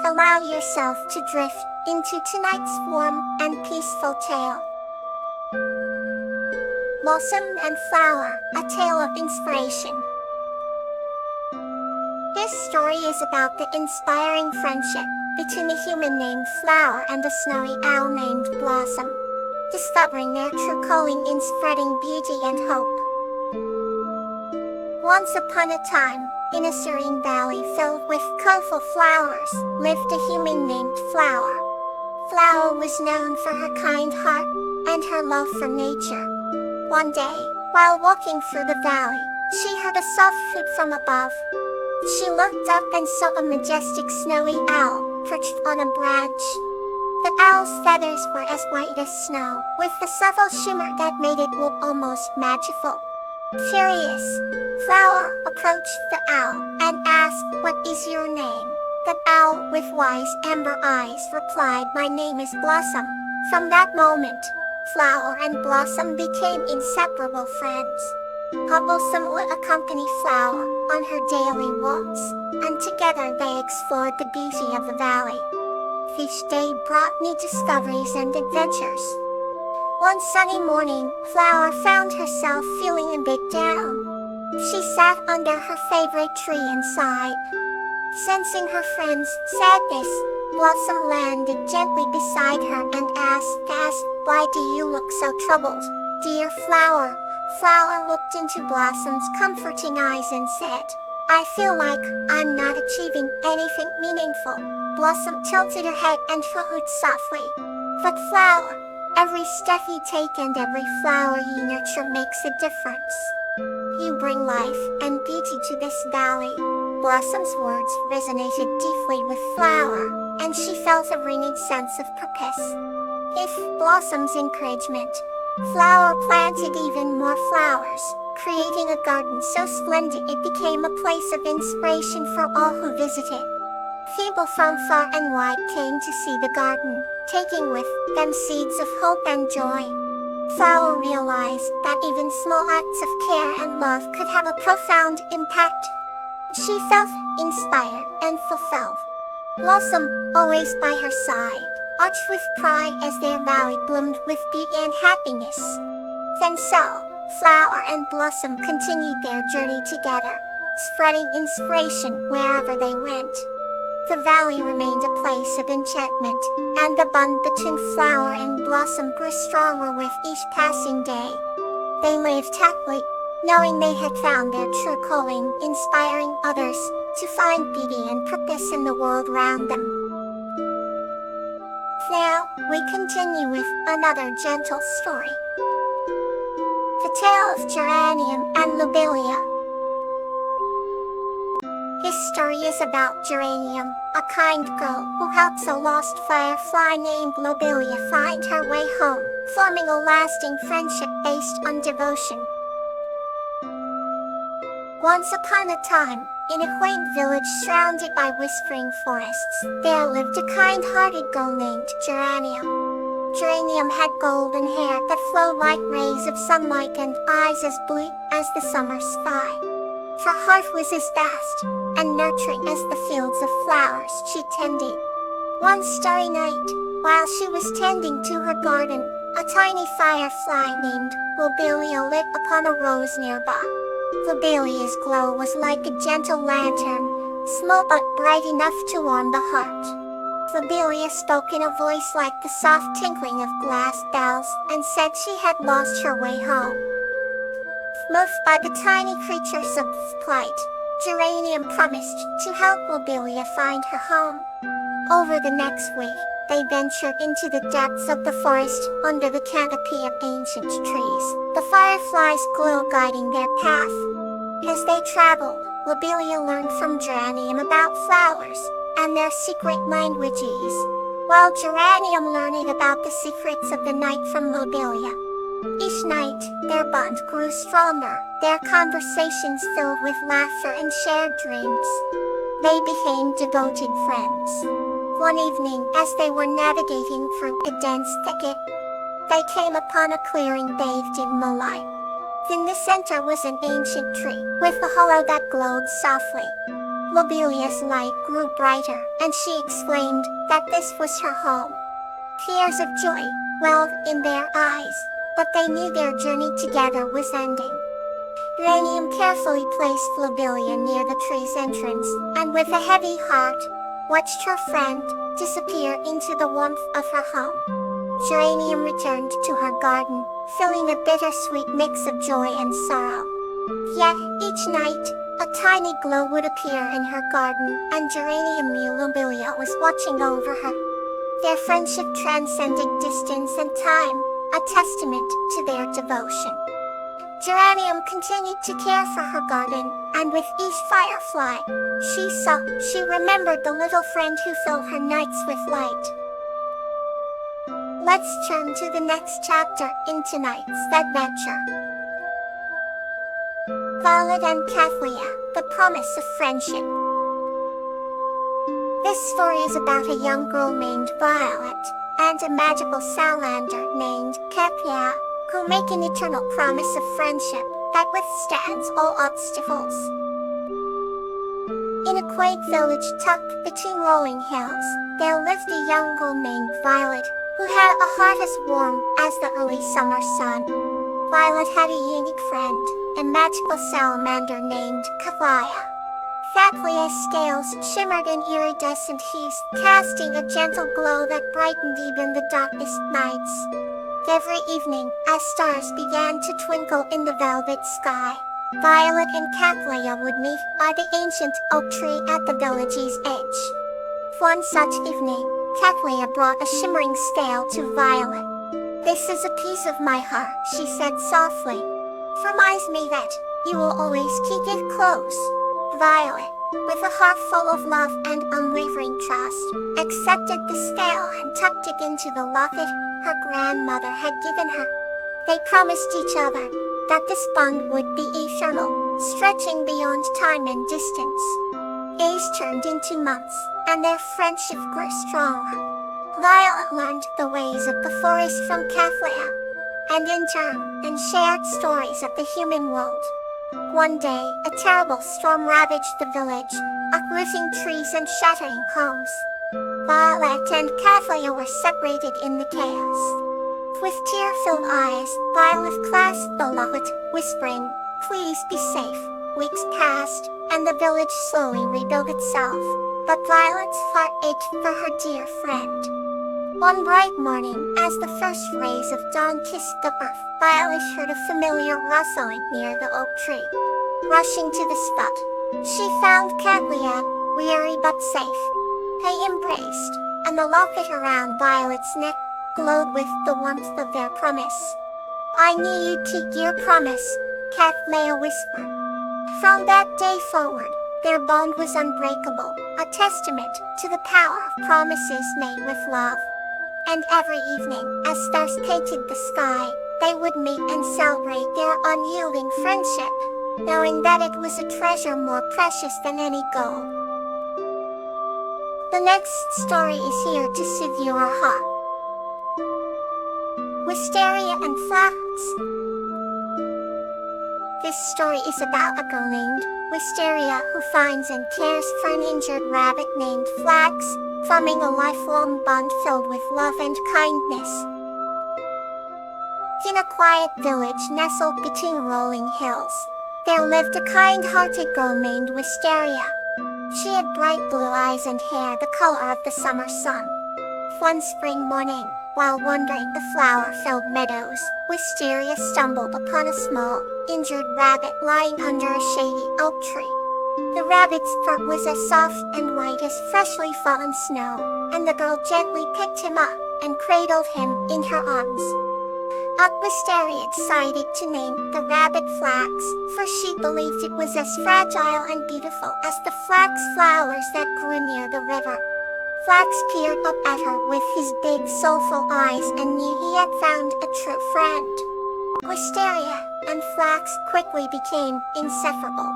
Allow yourself to drift into tonight's warm and peaceful tale. Blossom and Flower, a Tale of Inspiration. This story is about the inspiring friendship between a human named Flower and a snowy owl named Blossom, discovering their true calling in spreading beauty and hope. Once upon a time, in a serene valley filled with colorful flowers, lived a human named Flower. Flower was known for her kind heart and her love for nature. One day, while walking through the valley, she heard a soft hoot from above. She looked up and saw a majestic snowy owl perched on a branch. The owl's feathers were as white as snow, with a subtle shimmer that made it look almost magical. Curious, Flower approached the owl and asked, "What is your name?" The owl, with wise amber eyes, replied, "My name is Blossom." From that moment, Flower and Blossom became inseparable friends. Blossom would accompany Flower on her daily walks, and together they explored the beauty of the valley. Each day brought new discoveries and adventures. One sunny morning, Flower found herself feeling a bit down. She sat under her favorite tree and sighed. Sensing her friend's sadness, Blossom landed gently beside her and asked, "Why do you look so troubled, dear Flower?" Flower looked into Blossom's comforting eyes and said, "I feel like I'm not achieving anything meaningful." Blossom tilted her head and hooted softly. "But Flower, every step you take and every flower you nurture makes a difference. You bring life and beauty to this valley." Blossom's words resonated deeply with Flower, and she felt a renewed sense of purpose. With Blossom's encouragement, Flower planted even more flowers, creating a garden so splendid it became a place of inspiration for all who visited. People from far and wide came to see the garden, taking with them seeds of hope and joy. Flower realized that even small acts of care and love could have a profound impact. She felt inspired and fulfilled. Blossom, always by her side, watched with pride as their valley bloomed with beauty and happiness. And so, Flower and Blossom continued their journey together, spreading inspiration wherever they went. The valley remained a place of enchantment, and the bond between Flower and Blossom grew stronger with each passing day. They lived happily, knowing they had found their true calling, inspiring others to find beauty and purpose in the world around them. Now, we continue with another gentle story. The Tale of Geranium and Lobelia. This story is about Geranium, a kind girl who helps a lost firefly named Lobelia find her way home, forming a lasting friendship based on devotion. Once upon a time, in a quaint village surrounded by whispering forests, there lived a kind-hearted girl named Geranium. Geranium had golden hair that flowed like rays of sunlight and eyes as blue as the summer sky. Her heart was as vast and nurturing as the fields of flowers she tended. One starry night, while she was tending to her garden, a tiny firefly named Lobelia lit upon a rose nearby. Lobelia's glow was like a gentle lantern, small but bright enough to warm the heart. Lobelia spoke in a voice like the soft tinkling of glass bells and said she had lost her way home. Moved by the tiny creature's plight, Geranium promised to help Lobelia find her home. Over the next week, they ventured into the depths of the forest under the canopy of ancient trees, the fireflies' glow guiding their path. As they traveled, Lobelia learned from Geranium about flowers and their secret languages, while Geranium learned about the secrets of the night from Lobelia. Each night, their bond grew stronger, their conversations filled with laughter and shared dreams. They became devoted friends. One evening, as they were navigating through a dense thicket, they came upon a clearing bathed in moonlight. In the center was an ancient tree, with a hollow that glowed softly. Lobelia's light grew brighter, and she exclaimed that this was her home. Tears of joy welled in their eyes, but they knew their journey together was ending. Geranium carefully placed Lobelia near the tree's entrance, and with a heavy heart, watched her friend disappear into the warmth of her home. Geranium returned to her garden, feeling a bittersweet mix of joy and sorrow. Yet, each night, a tiny glow would appear in her garden, and Geranium knew Lobelia was watching over her. Their friendship transcended distance and time, a testament to their devotion. Geranium continued to care for her garden, and with each firefly she remembered the little friend who filled her nights with light. Let's turn to the next chapter in tonight's adventure. Violet and Kathleen, The Promise of Friendship. This story is about a young girl named Violet and a magical salamander named Kathleen, who make an eternal promise of friendship that withstands all obstacles. In a quaint village tucked between rolling hills, there lived a young girl named Violet, who had a heart as warm as the early summer sun. Violet had a unique friend, a magical salamander named Kathleen. Kathlee's scales shimmered in iridescent hues, casting a gentle glow that brightened even the darkest nights. Every evening, as stars began to twinkle in the velvet sky, Violet and Kathleen would meet by the ancient oak tree at the village's edge. One such evening, Kathleen brought a shimmering scale to Violet. "This is a piece of my heart," she said softly. "Promise me that you will always keep it close." Violet, with a heart full of love and unwavering trust, accepted the scale and tucked it into the locket her grandmother had given her. They promised each other that this bond would be eternal, stretching beyond time and distance. Days turned into months, and their friendship grew stronger. Violet learned the ways of the forest from Kathleen, and in turn, shared stories of the human world. One day, a terrible storm ravaged the village, uprooting trees and shattering homes. Violet and Kathleen were separated in the chaos. With tear-filled eyes, Violet clasped the locket, whispering, "Please be safe." Weeks passed, and the village slowly rebuilt itself, but Violet's heart ached for her dear friend. One bright morning, as the first rays of dawn kissed the earth, Violet heard a familiar rustling near the oak tree. Rushing to the spot, she found Kathleen, weary but safe. They embraced, and the locket around Violet's neck glowed with the warmth of their promise. "I knew you'd keep your promise," Kathleen whispered. From that day forward, their bond was unbreakable, a testament to the power of promises made with love. And every evening, as stars painted the sky, they would meet and celebrate their unyielding friendship, knowing that it was a treasure more precious than any gold. The next story is here to soothe your heart. Wisteria and Flax. This story is about a girl named Wisteria who finds and cares for an injured rabbit named Flax, forming a lifelong bond filled with love and kindness. In a quiet village nestled between rolling hills, there lived a kind-hearted girl named Wisteria. She had bright blue eyes and hair the color of the summer sun. One spring morning, while wandering the flower-filled meadows, Wisteria stumbled upon a small, injured rabbit lying under a shady oak tree. The rabbit's fur was as soft and white as freshly fallen snow, and the girl gently picked him up and cradled him in her arms. Wisteria decided to name the rabbit Flax, for she believed it was as fragile and beautiful as the flax flowers that grew near the river. Flax peered up at her with his big soulful eyes and knew he had found a true friend. Wisteria and Flax quickly became inseparable.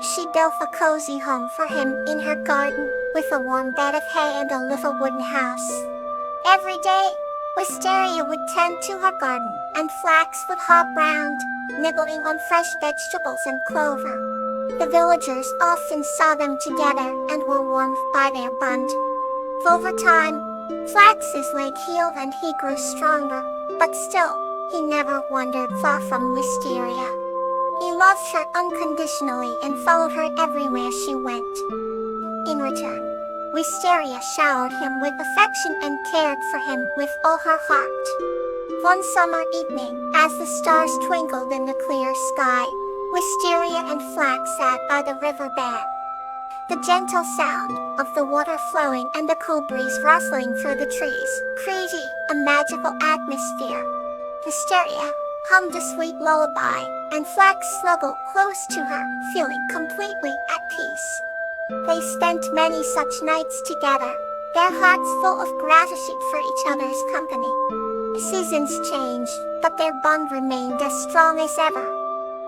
She built a cozy home for him in her garden, with a warm bed of hay and a little wooden house. Every day, Wisteria would tend to her garden, and Flax would hop round, nibbling on fresh vegetables and clover. The villagers often saw them together and were warmed by their bond. Over time, Flax's leg healed and he grew stronger, but still, he never wandered far from Wisteria. He loved her unconditionally and followed her everywhere she went. In return, Wisteria showered him with affection and cared for him with all her heart. One summer evening, as the stars twinkled in the clear sky, Wisteria and Flax sat by the river bank. The gentle sound of the water flowing and the cool breeze rustling through the trees created a magical atmosphere. Wisteria hummed a sweet lullaby, and Flax snuggled close to her, feeling completely at peace. They spent many such nights together, their hearts full of gratitude for each other's company. Seasons changed, but their bond remained as strong as ever.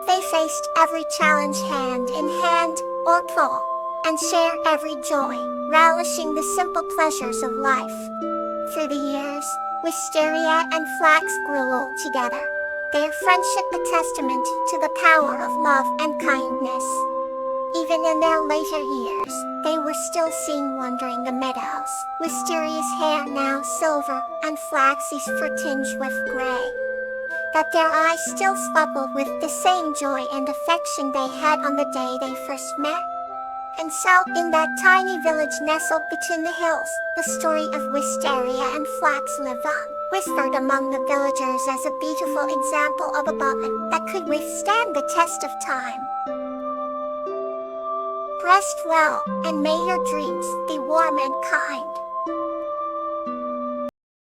They faced every challenge hand in hand or paw, and shared every joy, relishing the simple pleasures of life. Through the years, Wisteria and Flax grew old together, their friendship a testament to the power of love and kindness. Even in their later years, they were still seen wandering the meadows, Wisteria's hair now silver and Flax's fur tinged with gray. That their eyes still sparkled with the same joy and affection they had on the day they first met. And so, in that tiny village nestled between the hills, the story of Wisteria and Flax lived on, whispered among the villagers as a beautiful example of a bond that could withstand the test of time. Rest well, and may your dreams be warm and kind.